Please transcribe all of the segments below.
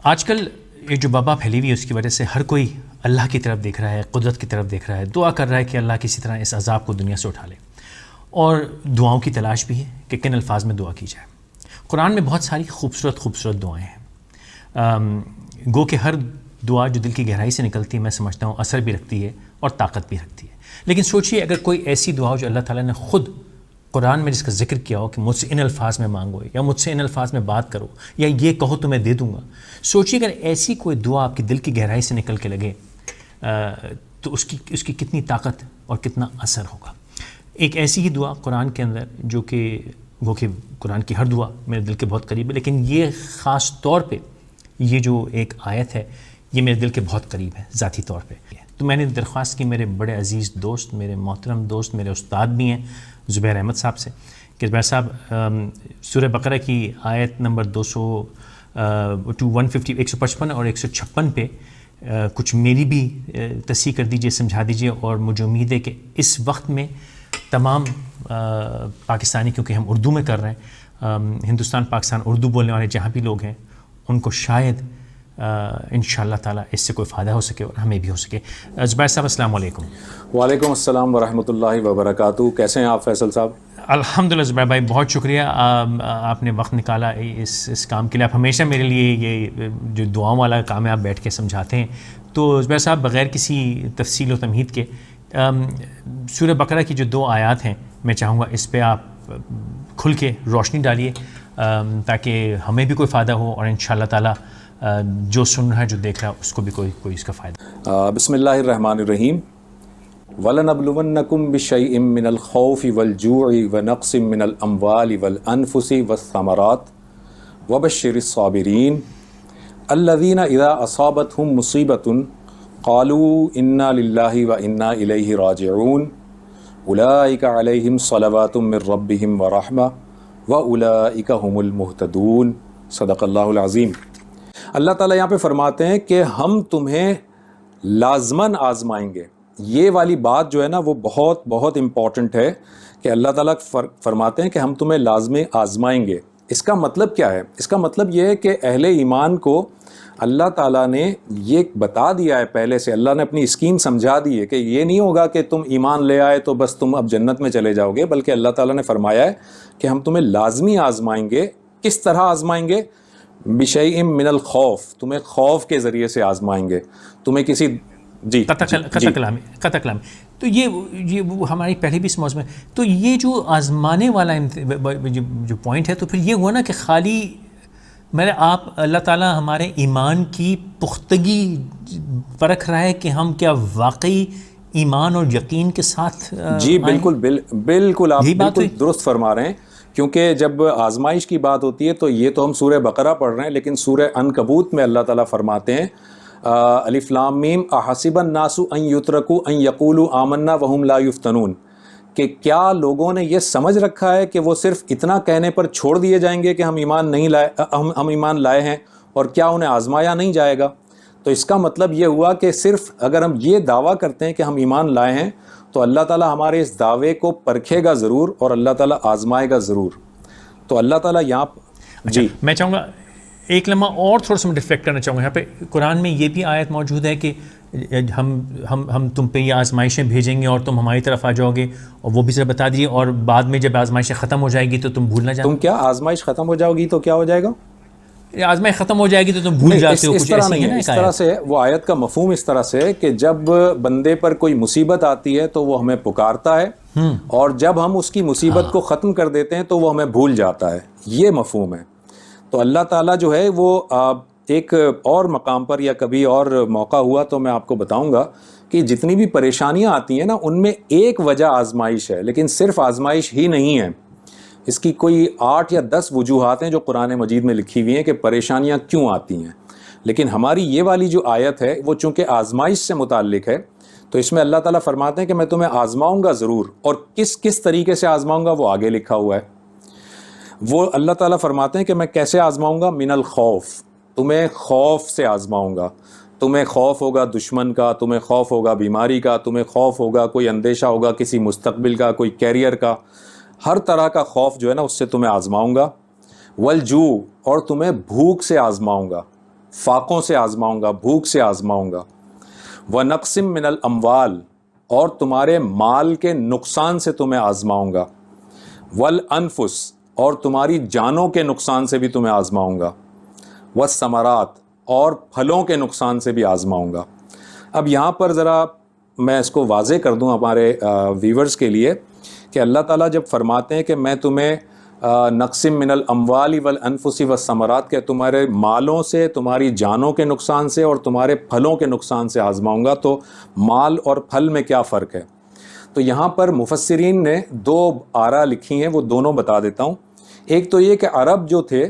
آج کل یہ جو وبا پھیلی ہوئی ہے اس کی وجہ سے ہر کوئی اللہ کی طرف دیکھ رہا ہے، قدرت کی طرف دیکھ رہا ہے، دعا کر رہا ہے کہ اللہ کسی طرح اس عذاب کو دنیا سے اٹھا لے، اور دعاؤں کی تلاش بھی ہے کہ کن الفاظ میں دعا کی جائے۔ قرآن میں بہت ساری خوبصورت دعائیں ہیں، گو کہ ہر دعا جو دل کی گہرائی سے نکلتی ہے میں سمجھتا ہوں اثر بھی رکھتی ہے اور طاقت بھی رکھتی ہے۔ لیکن سوچئے اگر کوئی ایسی دعا ہو جو اللہ تعالیٰ نے خود قرآن میں جس کا ذکر کیا ہو کہ مجھ سے ان الفاظ میں مانگو یا مجھ سے ان الفاظ میں بات کرو یا یہ کہو تو میں دے دوں گا، سوچئے اگر ایسی کوئی دعا آپ کی دل کی گہرائی سے نکل کے لگے تو اس کی کتنی طاقت اور کتنا اثر ہوگا۔ ایک ایسی ہی دعا قرآن کے اندر جو کہ وہ کہ قرآن کی ہر دعا میرے دل کے بہت قریب ہے، لیکن یہ خاص طور پہ یہ جو ایک آیت ہے یہ میرے دل کے بہت قریب ہے ذاتی طور پہ۔ تو میں نے درخواست کی میرے بڑے عزیز دوست، میرے محترم دوست، میرے استاد بھی ہیں زبیر احمد صاحب سے کہ زبیر صاحب سورہ بقرہ کی آیت نمبر 155 اور 156 پہ کچھ میری بھی تصحیح کر دیجئے، سمجھا دیجئے، اور مجھے امید ہے کہ اس وقت میں تمام پاکستانی، کیونکہ ہم اردو میں کر رہے ہیں، ہندوستان پاکستان اردو بولنے والے جہاں بھی لوگ ہیں ان کو شاید انشاءاللہ تعالیٰ اس سے کوئی فائدہ ہو سکے اور ہمیں بھی ہو سکے۔ زبیر صاحب السلام علیکم۔ وعلیکم السلام ورحمۃ اللہ وبرکاتہ۔ کیسے ہیں آپ فیصل صاحب؟ الحمدللہ زبیر بھائی، بہت شکریہ، آپ نے وقت نکالا اس کام کے لیے۔ آپ ہمیشہ میرے لیے یہ جو دعاؤں والا کام ہے آپ بیٹھ کے سمجھاتے ہیں۔ تو زبیر صاحب بغیر کسی تفصیل و تمہید کے سورہ بقرہ کی جو 2 آیات ہیں میں چاہوں گا اس پہ آپ کھل کے روشنی ڈالیے تاکہ ہمیں بھی کوئی فائدہ ہو اور انشاءاللہ تعالیٰ جو سن رہا ہے جو دیکھ رہا ہے اس کو بھی کوئی اس کا فائدہ۔ بسم اللہ الرحمن الرحیم۔ وَلَنَبْلُوَنَّكُمْ بِشَيْءٍ مِّنَ الْخَوْفِ وَالْجُوعِ وَنَقْصٍ مِّنَ الْأَمْوَالِ وَالْأَنفُسِ وَالثَّمَرَاتِ وَبَشِّرِ الصَّابِرِينَ الَّذِينَ إِذَا أَصَابَتْهُم مُّصِيبَةٌ قَالُوا إِنَّا لِلَّهِ وَإِنَّا إِلَيْهِ رَاجِعُونَ أُولَٰئِكَ عَلَيْهِمْ صَلَوَاتٌ مِّن رَّبِّهِمْ وَرَحْمَةٌ وَأُولَٰئِكَ هُمُ الْمُهْتَدُونَ۔ صدق اللہ العظیم۔ اللہ تعالیٰ یہاں پہ فرماتے ہیں کہ ہم تمہیں لازماً آزمائیں گے۔ یہ والی بات جو ہے نا وہ بہت بہت امپورٹنٹ ہے کہ اللہ تعالیٰ فرماتے ہیں کہ ہم تمہیں لازمی آزمائیں گے۔ اس کا مطلب کیا ہے؟ اس کا مطلب یہ ہے کہ اہل ایمان کو اللہ تعالیٰ نے یہ بتا دیا ہے پہلے سے، اللہ نے اپنی اسکیم سمجھا دی ہے کہ یہ نہیں ہوگا کہ تم ایمان لے آئے تو بس تم اب جنت میں چلے جاؤ گے، بلکہ اللہ تعالیٰ نے فرمایا ہے کہ ہم تمہیں لازمی آزمائیں گے۔ کس طرح آزمائیں گے؟ بِشَيْءٍ مِّنَ الْخَوْفِ، تمہیں خوف کے ذریعے سے آزمائیں گے، تمہیں کسی قطع کلام۔ تو یہ ہماری پہلے بھی اس موضوع میں، تو یہ جو آزمانے والا جو پوائنٹ ہے، تو پھر یہ ہوا نا کہ خالی آپ اللہ تعالیٰ ہمارے ایمان کی پختگی پرکھ رہا ہے کہ ہم کیا واقعی ایمان اور یقین کے ساتھ جی بالکل آپ بالکل درست فرما رہے ہیں، کیونکہ جب آزمائش کی بات ہوتی ہے تو یہ تو ہم سورہ بقرہ پڑھ رہے ہیں، لیکن سورہ عنکبوت میں اللہ تعالیٰ فرماتے ہیں الف لام میم احسب الناس ان یترکوا ان یقولوا آمنا وہم لا یفتنون، کہ کیا لوگوں نے یہ سمجھ رکھا ہے کہ وہ صرف اتنا کہنے پر چھوڑ دیے جائیں گے کہ ہم ایمان لائے ہیں، اور کیا انہیں آزمایا نہیں جائے گا؟ تو اس کا مطلب یہ ہوا کہ صرف اگر ہم یہ دعویٰ کرتے ہیں کہ ہم ایمان لائے ہیں تو اللہ تعالیٰ ہمارے اس دعوے کو پرکھے گا ضرور اور اللہ تعالیٰ آزمائے گا ضرور۔ تو اللہ تعالیٰ یہاں جی میں چاہوں گا ایک لمحہ اور تھوڑا سا ریفلیکٹ کرنا چاہوں گا، یہاں پہ قرآن میں یہ بھی آیت موجود ہے کہ ہم تم پہ یہ آزمائشیں بھیجیں گے اور تم ہماری طرف آ جاؤ گے، اور وہ بھی ذرا بتا دیجیے، اور بعد میں جب آزمائشیں ختم ہو جائے گی تو تم بھول نہ جاؤ۔ تم کیا آزمائش ختم ہو جاؤ گی تو کیا ہو جائے گا؟ آزمائش ختم ہو جائے گی تو تم بھول جاتے ہو، اس طرح نہیں ہے۔ اس طرح سے وہ آیت کا مفہوم اس طرح سے کہ جب بندے پر کوئی مصیبت آتی ہے تو وہ ہمیں پکارتا ہے، اور جب ہم اس کی مصیبت کو ختم کر دیتے ہیں تو وہ ہمیں بھول جاتا ہے، یہ مفہوم ہے۔ تو اللہ تعالیٰ جو ہے وہ ایک اور مقام پر یا کبھی اور موقع ہوا تو میں آپ کو بتاؤں گا کہ جتنی بھی پریشانیاں آتی ہیں نا ان میں ایک وجہ آزمائش ہے، لیکن صرف آزمائش ہی نہیں ہے، اس کی کوئی 8 یا 10 وجوہات ہیں جو قرآن مجید میں لکھی ہوئی ہیں کہ پریشانیاں کیوں آتی ہیں۔ لیکن ہماری یہ والی جو آیت ہے وہ چونکہ آزمائش سے متعلق ہے تو اس میں اللہ تعالیٰ فرماتے ہیں کہ میں تمہیں آزماؤں گا ضرور، اور کس طریقے سے آزماؤں گا وہ آگے لکھا ہوا ہے۔ وہ اللہ تعالیٰ فرماتے ہیں کہ میں کیسے آزماؤں گا؟ من الخوف، تمہیں خوف سے آزماؤں گا۔ تمہیں خوف ہوگا دشمن کا، تمہیں خوف ہوگا بیماری کا، تمہیں خوف ہوگا کوئی اندیشہ ہوگا کسی مستقبل کا، کوئی کیریئر کا، ہر طرح کا خوف جو ہے نا اس سے تمہیں آزماؤں گا۔ والجوع، اور تمہیں بھوک سے آزماؤں گا۔ فاقوں سے آزماؤں گا, بھوک سے آزماؤں گا, وَنَقْسِم مِّنَ الْأَمْوَالِ اور تمہارے مال کے نقصان سے تمہیں آزماؤں گا, وَالْأَنفُسِ اور تمہاری جانوں کے نقصان سے بھی تمہیں آزماؤں گا, وَالثَّمَرَاتِ اور پھلوں کے نقصان سے بھی آزماؤں گا. اب یہاں پر ذرا میں اس کو واضح کر دوں ہمارے ویورز کے لیے کہ اللہ تعالیٰ جب فرماتے ہیں کہ میں تمہیں نقسم من الاموال والانفس والثمرات کہ تمہارے مالوں سے, تمہاری جانوں کے نقصان سے اور تمہارے پھلوں کے نقصان سے آزماؤں گا, تو مال اور پھل میں کیا فرق ہے؟ تو یہاں پر مفسرین نے دو آراء لکھی ہیں, وہ دونوں بتا دیتا ہوں. ایک تو یہ کہ عرب جو تھے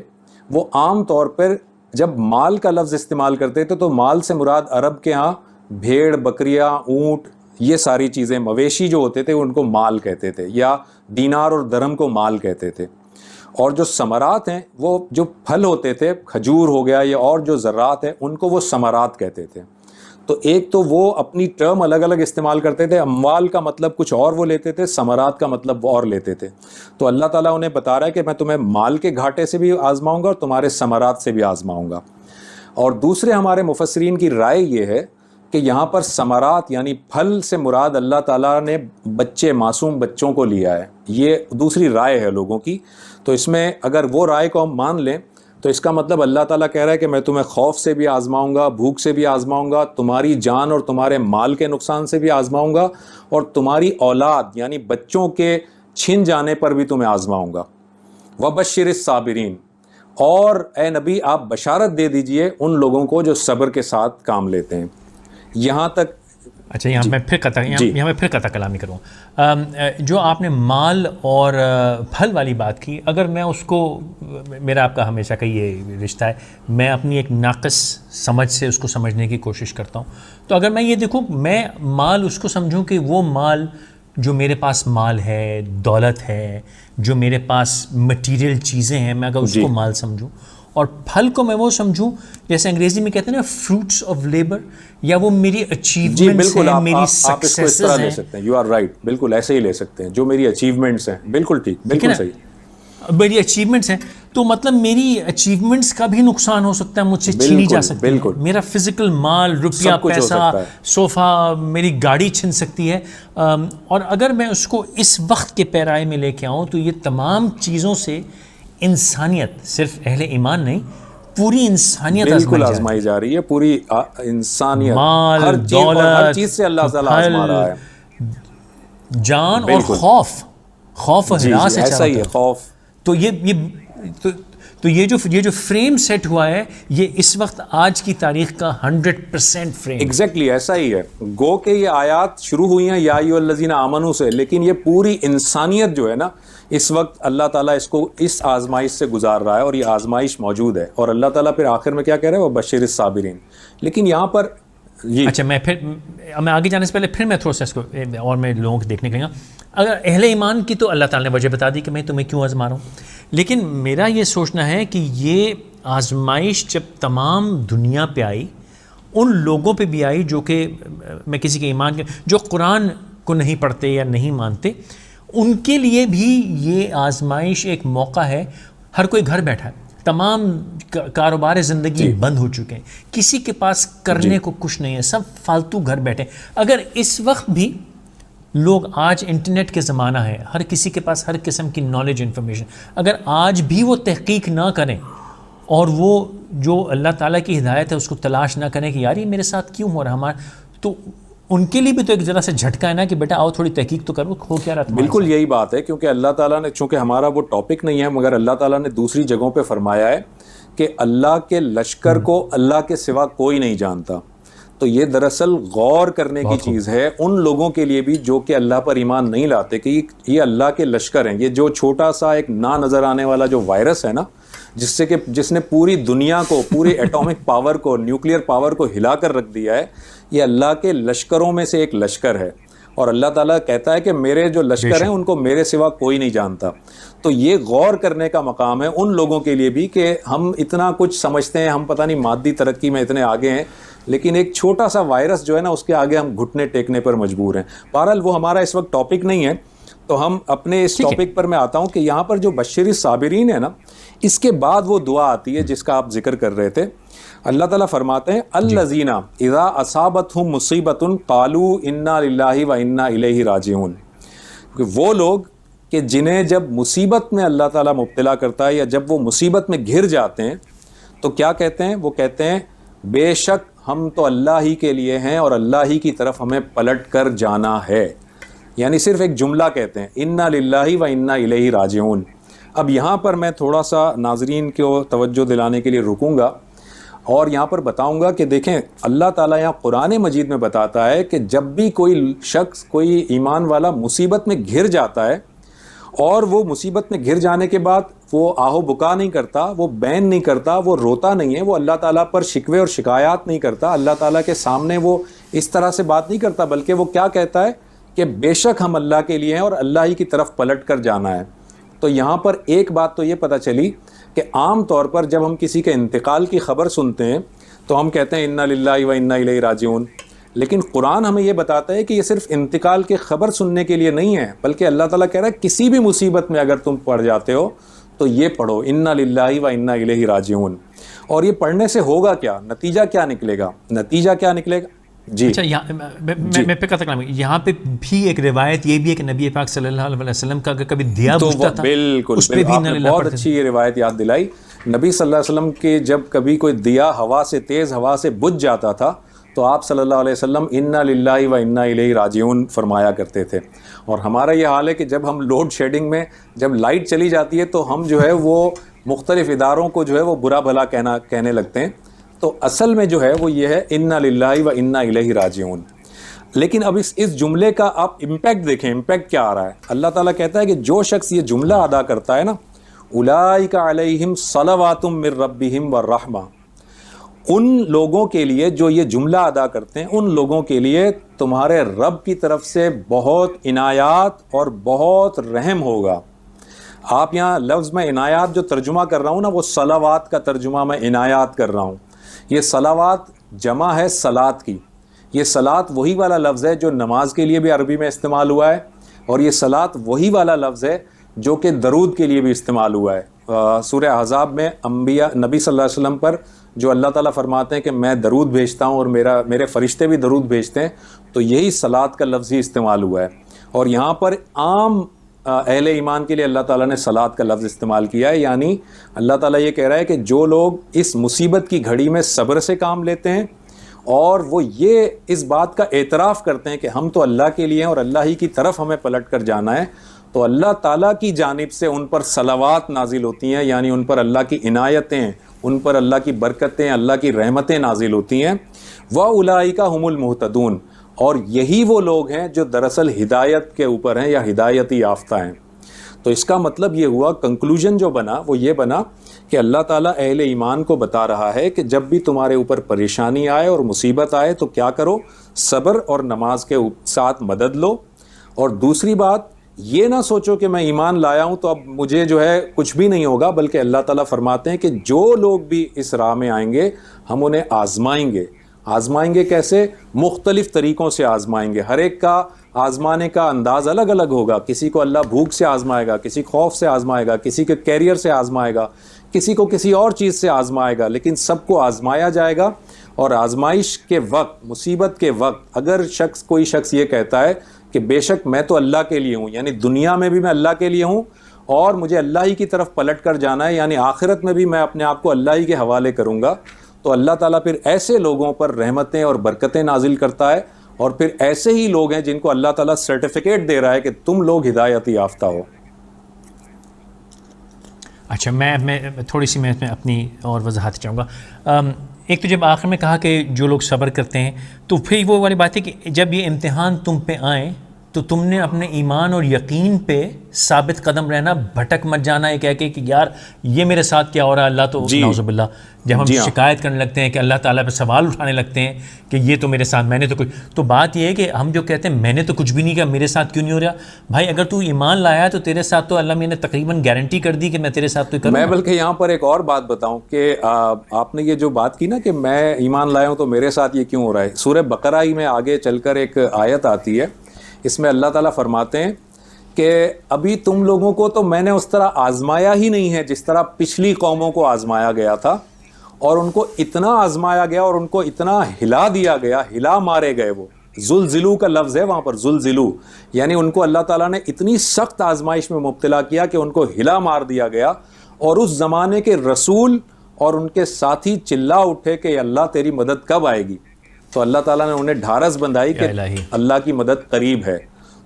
وہ عام طور پر جب مال کا لفظ استعمال کرتے تھے تو مال سے مراد عرب کے ہاں بھیڑ, بکریاں, اونٹ, یہ ساری چیزیں, مویشی جو ہوتے تھے ان کو مال کہتے تھے, یا دینار اور درہم کو مال کہتے تھے. اور جو ثمرات ہیں وہ جو پھل ہوتے تھے, کھجور ہو گیا یا اور جو ذرات ہیں ان کو وہ ثمرات کہتے تھے. تو ایک تو وہ اپنی ٹرم الگ الگ استعمال کرتے تھے, اموال کا مطلب کچھ اور وہ لیتے تھے, ثمرات کا مطلب وہ اور لیتے تھے. تو اللہ تعالیٰ انہیں بتا رہا ہے کہ میں تمہیں مال کے گھاٹے سے بھی آزماؤں گا اور تمہارے ثمرات سے بھی آزماؤں گا. اور دوسرے ہمارے مفسرین کی رائے یہ ہے کہ یہاں پر ثمرات یعنی پھل سے مراد اللہ تعالیٰ نے بچے, معصوم بچوں کو لیا ہے. یہ دوسری رائے ہے لوگوں کی. تو اس میں اگر وہ رائے کو ہم مان لیں تو اس کا مطلب اللہ تعالیٰ کہہ رہا ہے کہ میں تمہیں خوف سے بھی آزماؤں گا, بھوک سے بھی آزماؤں گا, تمہاری جان اور تمہارے مال کے نقصان سے بھی آزماؤں گا, اور تمہاری اولاد یعنی بچوں کے چھن جانے پر بھی تمہیں آزماؤں گا. وبشر الصابرین اور اے نبی آپ بشارت دے دیجئے ان لوگوں کو جو صبر کے ساتھ کام لیتے ہیں. یہاں تک اچھا یہاں میں پھر قطع کلامی کروں. جو آپ نے مال اور پھل والی بات کی, اگر میں اس کو, میرا آپ کا ہمیشہ کا یہ رشتہ ہے, میں اپنی ایک ناقص سمجھ سے اس کو سمجھنے کی کوشش کرتا ہوں. تو اگر میں یہ دیکھوں, میں مال اس کو سمجھوں کہ وہ مال جو میرے پاس مال ہے, دولت ہے, جو میرے پاس مٹیریل چیزیں ہیں, میں اگر اس کو مال سمجھوں, اور پھل کو میں وہ سمجھوں جیسے انگریزی میں کہتے ہیں نا فروٹس آف لیبر, یا وہ میری اچیومنٹس ہیں, میری سکسیسز ہیں. لے سکتے ہیں, یو آر رائٹ, بالکل ایسے ہی لے سکتے ہیں, جو میری اچیومنٹس ہیں. بالکل ٹھیک, بالکل صحیح, میری اچیومنٹس ہیں. تو مطلب میری اچیومنٹس کا بھی نقصان ہو سکتا ہے, مجھ سے چھینی جا سکتی ہے. میرا فزیکل مال, روپیہ, پیسہ, صوفہ, میری گاڑی چھن سکتی ہے. اور اگر میں اس کو اس وقت کے پیرائے میں لے کے آؤں تو یہ تمام چیزوں سے انسانیت, صرف اہل ایمان نہیں, پوری انسانیت بالکل آزمائی جا رہی ہے. پوری انسانیت, مال, دولت, ہر چیز سے اللہ تعالیٰ آزما رہا ہے. جان اور خوف و ہراس ہے. ایسا ہی ہے, خوف. تو یہ جو فریم سیٹ ہوا ہے, یہ اس وقت آج کی تاریخ کا 100% فریم. ایگزیکٹلی ایسا ہی ہے. گو کہ یہ آیات شروع ہوئی ہیں یا ایھا الذین آمنوا سے, لیکن یہ پوری انسانیت جو ہے نا اس وقت اللہ تعالیٰ اس کو اس آزمائش سے گزار رہا ہے, اور یہ آزمائش موجود ہے. اور اللہ تعالیٰ پھر آخر میں کیا کہہ رہے ہیں, وہ بشر الصابرین. لیکن یہاں پر اچھا میں آگے جانے سے پہلے پھر میں تھوڑا سا اس کو اور میں لوگوں کو دیکھنے گا. اگر اہل ایمان کی تو اللہ تعالیٰ نے وجہ بتا دی کہ میں تمہیں کیوں آزما رہا ہوں, لیکن میرا یہ سوچنا ہے کہ یہ آزمائش جب تمام دنیا پہ آئی, ان لوگوں پہ بھی آئی جو کہ میں کسی کے ایمان کے, جو قرآن کو نہیں پڑھتے یا نہیں مانتے, ان کے لیے بھی یہ آزمائش ایک موقع ہے. ہر کوئی گھر بیٹھا ہے, تمام کاروبار زندگی بند ہو چکے ہیں, کسی کے پاس کرنے کو کچھ نہیں ہے, سب فالتو گھر بیٹھے. اگر اس وقت بھی لوگ, آج انٹرنیٹ کے زمانہ ہے, ہر کسی کے پاس ہر قسم کی نالج, انفارمیشن, اگر آج بھی وہ تحقیق نہ کریں اور وہ جو اللہ تعالیٰ کی ہدایت ہے اس کو تلاش نہ کریں کہ یار یہ میرے ساتھ کیوں ہو رہا ہمارا, تو ان کے لیے بھی تو ایک ذرا سے جھٹکا ہے نا کہ بیٹا آؤ تھوڑی تحقیق تو کرو, ہو کیا رہا ہے. بالکل یہی بات ہے, کیونکہ اللہ تعالیٰ نے, چونکہ ہمارا وہ ٹاپک نہیں ہے, مگر اللہ تعالیٰ نے دوسری جگہوں پہ فرمایا ہے کہ اللہ کے لشکر کو اللہ کے سوا کوئی نہیں جانتا. تو یہ دراصل غور کرنے کی چیز ہے ان لوگوں کے لیے بھی جو کہ اللہ پر ایمان نہیں لاتے, کہ یہ اللہ کے لشکر ہیں. یہ جو چھوٹا سا ایک نہ نظر آنے والا جو وائرس ہے نا, جس نے پوری دنیا کو, پوری ایٹامک پاور کو, نیوکلیئر پاور کو ہلا کر رکھ دیا ہے, یہ اللہ کے لشکروں میں سے ایک لشکر ہے. اور اللہ تعالیٰ کہتا ہے کہ میرے جو لشکر ہیں ان کو میرے سوا کوئی نہیں جانتا. تو یہ غور کرنے کا مقام ہے ان لوگوں کے لیے بھی کہ ہم اتنا کچھ سمجھتے ہیں, ہم پتہ نہیں مادی ترقی میں اتنے آگے ہیں, لیکن ایک چھوٹا سا وائرس جو ہے نا اس کے آگے ہم گھٹنے ٹیکنے پر مجبور ہیں. بہرحال وہ ہمارا اس وقت ٹاپک نہیں ہے. تو ہم اپنے اس ٹاپک پر میں آتا ہوں کہ یہاں پر جو بشر صابرین ہے نا، اس کے بعد وہ دعا آتی ہے جس کا آپ ذکر کر رہے تھے. اللہ تعالیٰ فرماتے ہیں الذین اذا اصابتہم مصیبۃ قالوا انا للہ و انا الیہ راجعون. کہ وہ لوگ کہ جنہیں جب مصیبت میں اللہ تعالیٰ مبتلا کرتا ہے یا جب وہ مصیبت میں گھر جاتے ہیں تو کیا کہتے ہیں؟ وہ کہتے ہیں بے شک ہم تو اللہ ہی کے لیے ہیں اور اللہ ہی کی طرف ہمیں پلٹ کر جانا ہے. یعنی صرف ایک جملہ کہتے ہیں انا للہ و انا الیہ راجعون. اب یہاں پر میں تھوڑا سا ناظرین کو توجہ دلانے کے لیے رکوں گا اور یہاں پر بتاؤں گا کہ دیکھیں اللہ تعالیٰ یہاں قرآن مجید میں بتاتا ہے کہ جب بھی کوئی شخص، کوئی ایمان والا مصیبت میں گھر جاتا ہے اور وہ مصیبت میں گھر جانے کے بعد وہ آہو بکا نہیں کرتا، وہ بین نہیں کرتا، وہ روتا نہیں ہے، وہ اللہ تعالیٰ پر شکوے اور شکایات نہیں کرتا، اللہ تعالیٰ کے سامنے وہ اس طرح سے بات نہیں کرتا، بلکہ وہ کیا کہتا ہے کہ بے شک ہم اللہ کے لیے ہیں اور اللہ ہی کی طرف پلٹ کر جانا ہے. تو یہاں پر ایک بات تو یہ پتہ چلی کہ عام طور پر جب ہم کسی کے انتقال کی خبر سنتے ہیں تو ہم کہتے ہیں انا للہ و انا الیہ راجعون. لیکن قرآن ہمیں یہ بتاتا ہے کہ یہ صرف انتقال کی خبر سننے کے لیے نہیں ہے، بلکہ اللہ تعالیٰ کہہ رہا ہے کسی بھی مصیبت میں اگر تم پڑ جاتے ہو تو یہ پڑھو انا للہ و انا الیہ راجعون. اور یہ پڑھنے سے ہوگا کیا؟ نتیجہ کیا نکلے گا؟ نتیجہ کیا نکلے گا؟ جی اچھا، میں پہ کہتا ہوں یہاں پہ بھی ایک روایت یہ بھی ہے کہ نبی پاک صلی اللہ علیہ وسلم کا اگر کبھی دیا بجھتا تھا بالکل اس پہ بھی آپ نے بہت اچھی یہ روایت یاد دلائی. نبی صلی اللہ علیہ وسلم کے جب کبھی کوئی دیا ہوا سے، تیز ہوا سے بجھ جاتا تھا تو آپ صلی اللہ علیہ وسلم انا للہ و انا الیہ راجعون فرمایا کرتے تھے. اور ہمارا یہ حال ہے کہ جب ہم لوڈ شیڈنگ میں جب لائٹ چلی جاتی ہے تو ہم جو ہے وہ مختلف اداروں کو جو ہے وہ برا بھلا کہنے لگتے ہیں. تو اصل میں جو ہے وہ یہ ہے انا للہ و انا الیہ راجعون. لیکن اب اس جملے کا آپ امپیکٹ دیکھیں، امپیکٹ کیا آ رہا ہے. اللہ تعالیٰ کہتا ہے کہ جو شخص یہ جملہ ادا کرتا ہے نا، اولئک علیہم صلوات من ربہم والرحمہ، ان لوگوں کے لیے جو یہ جملہ ادا کرتے ہیں، ان لوگوں کے لیے تمہارے رب کی طرف سے بہت عنایات اور بہت رحم ہوگا. آپ یہاں لفظ میں عنایات جو ترجمہ کر رہا ہوں نا، وہ صلوات کا ترجمہ میں عنایات کر رہا ہوں. یہ صلوات جمع ہے صلات کی. یہ صلات وہی والا لفظ ہے جو نماز کے لیے بھی عربی میں استعمال ہوا ہے، اور یہ صلات وہی والا لفظ ہے جو کہ درود کے لیے بھی استعمال ہوا ہے. سورہ احزاب میں انبیاء نبی صلی اللہ علیہ وسلم پر جو اللہ تعالیٰ فرماتے ہیں کہ میں درود بھیجتا ہوں اور میرے فرشتے بھی درود بھیجتے ہیں، تو یہی صلات کا لفظ ہی استعمال ہوا ہے. اور یہاں پر عام اہل ایمان کے لیے اللہ تعالیٰ نے صلات کا لفظ استعمال کیا ہے. یعنی اللہ تعالیٰ یہ کہہ رہا ہے کہ جو لوگ اس مصیبت کی گھڑی میں صبر سے کام لیتے ہیں اور وہ یہ اس بات کا اعتراف کرتے ہیں کہ ہم تو اللہ کے لیے ہیں اور اللہ ہی کی طرف ہمیں پلٹ کر جانا ہے، تو اللہ تعالیٰ کی جانب سے ان پر صلوات نازل ہوتی ہیں. یعنی ان پر اللہ کی عنایتیں، ان پر اللہ کی برکتیں، اللہ کی رحمتیں نازل ہوتی ہیں. وَأُولَٰئِکَ هُمُ الْمُهْتَدُونَ، اور یہی وہ لوگ ہیں جو دراصل ہدایت کے اوپر ہیں یا ہدایتی یافتہ ہیں. تو اس کا مطلب یہ ہوا، کنکلوژن جو بنا وہ یہ بنا کہ اللہ تعالیٰ اہل ایمان کو بتا رہا ہے کہ جب بھی تمہارے اوپر پریشانی آئے اور مصیبت آئے تو کیا کرو؟ صبر اور نماز کے ساتھ مدد لو. اور دوسری بات یہ نہ سوچو کہ میں ایمان لایا ہوں تو اب مجھے جو ہے کچھ بھی نہیں ہوگا، بلکہ اللہ تعالیٰ فرماتے ہیں کہ جو لوگ بھی اس راہ میں آئیں گے ہم انہیں آزمائیں گے. آزمائیں گے کیسے؟ مختلف طریقوں سے آزمائیں گے. ہر ایک کا آزمانے کا انداز الگ الگ ہوگا. کسی کو اللہ بھوک سے آزمائے گا، کسی خوف سے آزمائے گا، کسی کے کیریئر سے آزمائے گا، کسی کو کسی اور چیز سے آزمائے گا. لیکن سب کو آزمایا جائے گا. اور آزمائش کے وقت، مصیبت کے وقت اگر کوئی شخص یہ کہتا ہے کہ بے شک میں تو اللہ کے لیے ہوں، یعنی دنیا میں بھی میں اللہ کے لیے ہوں اور مجھے اللہ ہی کی طرف پلٹ کر جانا ہے، یعنی آخرت میں بھی میں اپنے آپ کو اللہ ہی کے حوالے کروں گا، تو اللہ تعالیٰ پھر ایسے لوگوں پر رحمتیں اور برکتیں نازل کرتا ہے. اور پھر ایسے ہی لوگ ہیں جن کو اللہ تعالیٰ سرٹیفکیٹ دے رہا ہے کہ تم لوگ ہدایتی یافتہ ہو. اچھا، میں تھوڑی سی میں اپنی اور وضاحت چاہوں گا. ایک تو جب آخر میں کہا کہ جو لوگ صبر کرتے ہیں، تو پھر وہ والی بات ہے کہ جب یہ امتحان تم پہ آئیں تو تم نے اپنے ایمان اور یقین پہ ثابت قدم رہنا، بھٹک مت جانا یہ کہہ کے کہ یار یہ میرے ساتھ کیا ہو رہا ہے. اللہ تو نعوذ باللہ جب ہم شکایت کرنے لگتے ہیں کہ اللہ تعالیٰ پہ سوال اٹھانے لگتے ہیں کہ یہ تو میرے ساتھ، میں نے تو کچھ، تو بات یہ ہے کہ ہم جو کہتے ہیں میں نے تو کچھ بھی نہیں کیا، میرے ساتھ کیوں نہیں ہو رہا؟ بھائی اگر تو ایمان لایا تو تیرے ساتھ تو اللہ نے تقریباً گارنٹی کر دی کہ میں تیرے ساتھ تو کروں. میں بلکہ یہاں پر ایک اور بات بتاؤں کہ آپ نے یہ جو بات کی نا کہ میں ایمان لایا ہوں تو میرے ساتھ یہ کیوں ہو رہا ہے، سورہ بقرہ ہی میں آگے چل کر ایک آیت آتی ہے، اس میں اللہ تعالیٰ فرماتے ہیں کہ ابھی تم لوگوں کو تو میں نے اس طرح آزمایا ہی نہیں ہے جس طرح پچھلی قوموں کو آزمایا گیا تھا، اور ان کو اتنا آزمایا گیا اور ان کو اتنا ہلا دیا گیا، ہلا مارے گئے. وہ زلزلو کا لفظ ہے وہاں پر، زلزلو یعنی ان کو اللہ تعالیٰ نے اتنی سخت آزمائش میں مبتلا کیا کہ ان کو ہلا مار دیا گیا. اور اس زمانے کے رسول اور ان کے ساتھی چلا اٹھے کہ اللہ تیری مدد کب آئے گی. تو اللہ تعالیٰ نے انہیں ڈھارس بندھائی کہ اللہ کی مدد قریب ہے.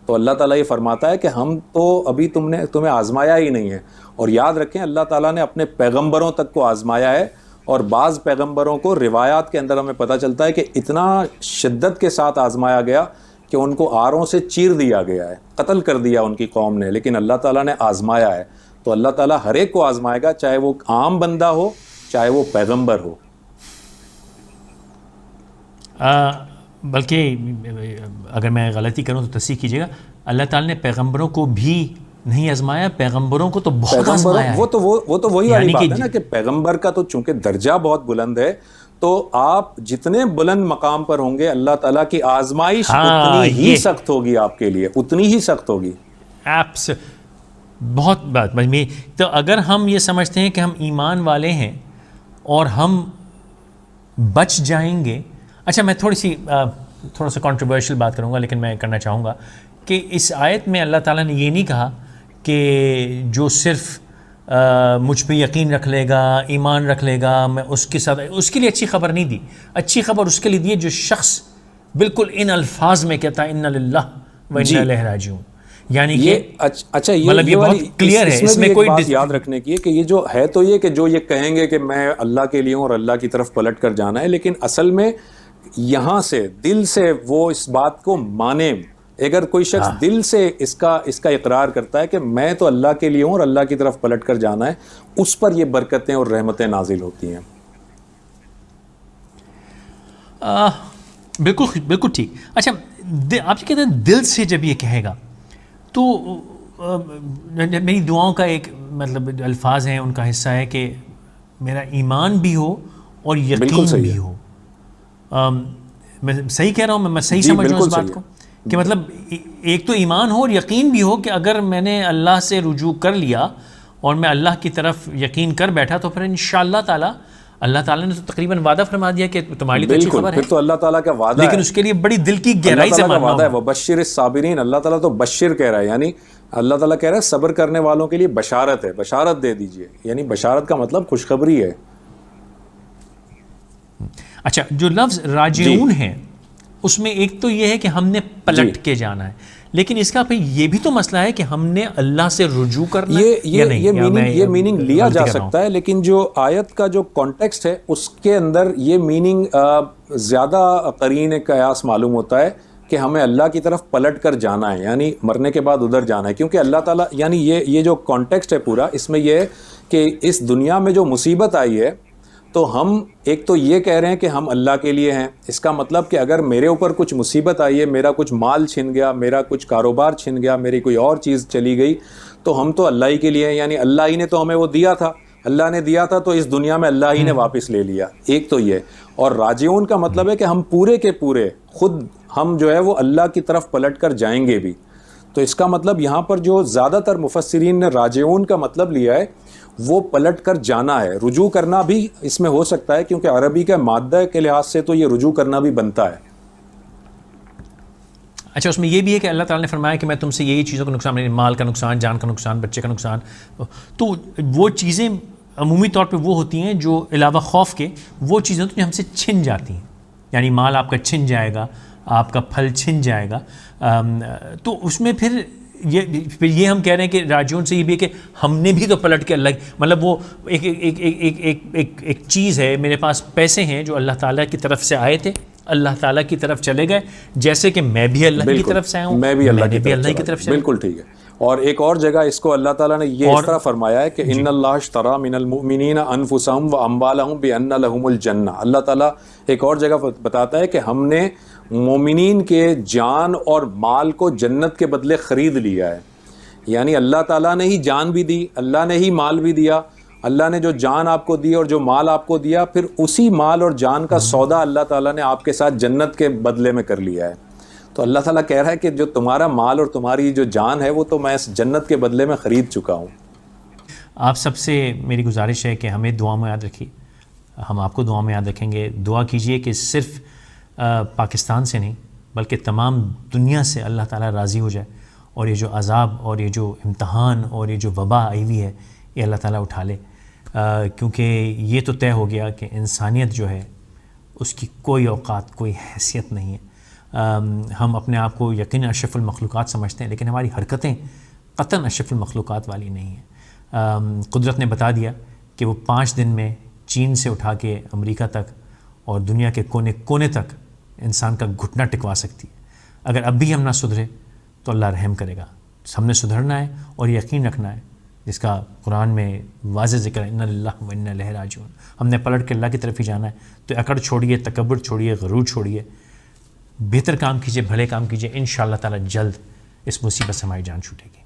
تو اللہ تعالیٰ یہ فرماتا ہے کہ ہم تو ابھی تمہیں آزمایا ہی نہیں ہے. اور یاد رکھیں اللہ تعالیٰ نے اپنے پیغمبروں تک کو آزمایا ہے، اور بعض پیغمبروں کو روایات کے اندر ہمیں پتہ چلتا ہے کہ اتنا شدت کے ساتھ آزمایا گیا کہ ان کو آروں سے چیر دیا گیا ہے، قتل کر دیا ان کی قوم نے، لیکن اللہ تعالیٰ نے آزمایا ہے. تو اللہ تعالیٰ ہر ایک کو آزمائے گا، چاہے وہ عام بندہ ہو چاہے وہ پیغمبر ہو. بلکہ اگر میں غلطی کروں تو تصحیح کیجیے گا، اللہ تعالیٰ نے پیغمبروں کو بھی نہیں آزمایا، پیغمبروں کو تو بہت آزمایا ہے. وہ تو وہی والی بات ہے نا کہ پیغمبر کا تو چونکہ درجہ بہت بلند ہے، تو آپ جتنے بلند مقام پر ہوں گے اللہ تعالیٰ کی آزمائش اتنی ہی سخت ہوگی آپ کے لیے، اتنی ہی سخت ہوگی. بہت بات. تو اگر ہم یہ سمجھتے ہیں کہ ہم ایمان والے ہیں اور ہم بچ جائیں گے. اچھا میں تھوڑا سا کنٹروورشل بات کروں گا، لیکن میں کرنا چاہوں گا کہ اس آیت میں اللہ تعالیٰ نے یہ نہیں کہا کہ جو صرف مجھ پہ یقین رکھ لے گا، ایمان رکھ لے گا، میں اس کے ساتھ، اس کے لیے اچھی خبر نہیں دی. اچھی خبر اس کے لیے دی ہے جو شخص بالکل ان الفاظ میں کہتا ہے انا للہ و انا الیہ راجعون. یعنی کہ اچھا مطلب یہ بہت کلیئر ہے، اس میں کوئی بات یاد رکھنے کی ہے کہ یہ جو ہے تو یہ کہ جو یہ کہیں گے کہ میں اللہ کے لیے ہوں اور اللہ کی طرف پلٹ کر جانا ہے، لیکن اصل میں یہاں سے دل سے وہ اس بات کو مانے. اگر کوئی شخص دل سے اس کا اقرار کرتا ہے کہ میں تو اللہ کے لیے ہوں اور اللہ کی طرف پلٹ کر جانا ہے، اس پر یہ برکتیں اور رحمتیں نازل ہوتی ہیں. بالکل ٹھیک. اچھا آپ کہتے ہیں دل سے جب یہ کہے گا تو میری دعاؤں کا ایک مطلب الفاظ ہیں، ان کا حصہ ہے کہ میرا ایمان بھی ہو اور یقین بھی ہو. میں صحیح کہہ رہا ہوں؟ میں صحیح سمجھ رہا ہوں اس بات کو کہ مطلب ایک تو ایمان ہو اور یقین بھی ہو کہ اگر میں نے اللہ سے رجوع کر لیا اور میں اللہ کی طرف یقین کر بیٹھا تو پھر انشاءاللہ تعالی اللہ تعالیٰ نے تو تقریباً وعدہ فرما دیا کہ تمہارے لیے تو اچھی خبر ہے. پھر تو اللہ تعالیٰ کا وعدہ ہے، لیکن اس کے لیے بڑی دل کی گہرائی سے ماننا وعدہ ہے. وبشر الصابرین، اللہ تعالیٰ تو بشر کہہ رہا ہے، یعنی اللہ تعالیٰ کہہ رہا ہے صبر کرنے والوں کے لیے بشارت ہے، بشارت دے دیجئے. یعنی بشارت کا مطلب خوشخبری ہے. اچھا جو لفظ راجعون ہے اس میں ایک تو یہ ہے کہ ہم نے پلٹ کے جانا ہے، لیکن اس کا پھر یہ بھی تو مسئلہ ہے کہ ہم نے اللہ سے رجوع کرنا ہے یا نہیں. یہ میننگ لیا جا سکتا ہے، لیکن جو آیت کا جو کانٹیکسٹ ہے اس کے اندر یہ میننگ زیادہ قرین قیاس معلوم ہوتا ہے کہ ہمیں اللہ کی طرف پلٹ کر جانا ہے، یعنی مرنے کے بعد ادھر جانا ہے. کیونکہ اللہ تعالیٰ یعنی یہ جو کانٹیکسٹ ہے پورا، اس میں یہ ہے کہ اس دنیا میں جو مصیبت آئی ہے تو ہم ایک تو یہ کہہ رہے ہیں کہ ہم اللہ کے لیے ہیں. اس کا مطلب کہ اگر میرے اوپر کچھ مصیبت آئی ہے، میرا کچھ مال چھن گیا، میرا کچھ کاروبار چھن گیا، میری کوئی اور چیز چلی گئی، تو ہم تو اللہ ہی کے لیے ہیں. یعنی اللہ ہی نے تو ہمیں وہ دیا تھا، اللہ نے دیا تھا تو اس دنیا میں اللہ ہی نے واپس لے لیا. ایک تو یہ. اور راجعون کا مطلب ہے کہ ہم پورے کے پورے خود ہم جو ہے وہ اللہ کی طرف پلٹ کر جائیں گے بھی. تو اس کا مطلب یہاں پر جو زیادہ تر مفسرین نے راجعون کا مطلب لیا ہے وہ پلٹ کر جانا ہے. رجوع کرنا بھی اس میں ہو سکتا ہے کیونکہ عربی کا مادہ کے لحاظ سے تو یہ رجوع کرنا بھی بنتا ہے. اچھا اس میں یہ بھی ہے کہ اللہ تعالیٰ نے فرمایا کہ میں تم سے یہی چیزوں کا نقصان، مال کا نقصان، جان کا نقصان، بچے کا نقصان. تو وہ چیزیں عمومی طور پہ وہ ہوتی ہیں جو علاوہ خوف کے وہ چیزیں تو ہم سے چھن جاتی ہیں. یعنی مال آپ کا چھن جائے گا، آپ کا پھل چھن جائے گا. تو اس میں پھر یہ ہم کہہ رہے ہیں کہ راجعون سے یہ بھی ہے کہ ہم نے بھی تو پلٹ کے اللہ، مطلب وہ ایک چیز ہے، میرے پاس پیسے ہیں جو اللہ تعالیٰ کی طرف سے آئے تھے، اللہ تعالیٰ کی طرف چلے گئے، جیسے کہ میں بھی اللہ کی طرف سے آیا ہوں، میں بھی اللہ کی طرف سے. بالکل ٹھیک ہے. اور ایک اور جگہ اس کو اللہ تعالیٰ نے یہ اس طرح فرمایا ہے کہ ان اللہ اشتری من المؤمنین انفسهم واموالهم بان لهم الجنہ. اللہ تعالیٰ ایک اور جگہ بتاتا ہے کہ ہم نے مومنین کے جان اور مال کو جنت کے بدلے خرید لیا ہے. یعنی اللہ تعالیٰ نے ہی جان بھی دی، اللہ نے ہی مال بھی دیا. اللہ نے جو جان آپ کو دی اور جو مال آپ کو دیا، پھر اسی مال اور جان کا سودا اللہ تعالیٰ نے آپ کے ساتھ جنت کے بدلے میں کر لیا ہے. تو اللہ تعالیٰ کہہ رہا ہے کہ جو تمہارا مال اور تمہاری جو جان ہے وہ تو میں اس جنت کے بدلے میں خرید چکا ہوں. آپ سب سے میری گزارش ہے کہ ہمیں دعا میں یاد رکھیے, ہم آپ کو دعا میں یاد رکھیں گے. دعا کیجئے کہ صرف پاکستان سے نہیں بلکہ تمام دنیا سے اللہ تعالیٰ راضی ہو جائے, اور یہ جو عذاب اور یہ جو امتحان اور یہ جو وبا آئی ہوئی ہے یہ اللہ تعالیٰ اٹھا لے, کیونکہ یہ تو طے ہو گیا کہ انسانیت جو ہے اس کی کوئی اوقات, کوئی حیثیت نہیں ہے. ہم اپنے آپ کو یقیناً اشرف المخلوقات سمجھتے ہیں, لیکن ہماری حرکتیں قطعاً اشرف المخلوقات والی نہیں ہیں. قدرت نے بتا دیا کہ وہ 5 دن میں چین سے اٹھا کے امریکہ تک اور دنیا کے کونے کونے تک انسان کا گھٹنا ٹکوا سکتی ہے. اگر اب بھی ہم نہ سدھرے تو اللہ رحم کرے گا. ہم نے سدھرنا ہے اور یقین رکھنا ہے, جس کا قرآن میں واضح ذکر ہے, اِنَّ لِلَّهِ وَإِنَّا إِلَيْهِ رَاجِعُونَ. ہم نے پلٹ کے اللہ کی طرف ہی جانا ہے. تو اکڑ چھوڑیے, تکبر چھوڑیے, غرور چھوڑیے, بہتر کام کیجیے, بھلے کام کیجیے. انشاءاللہ تعالی جلد اس مصیبت سے ہماری جان چھوٹے گی.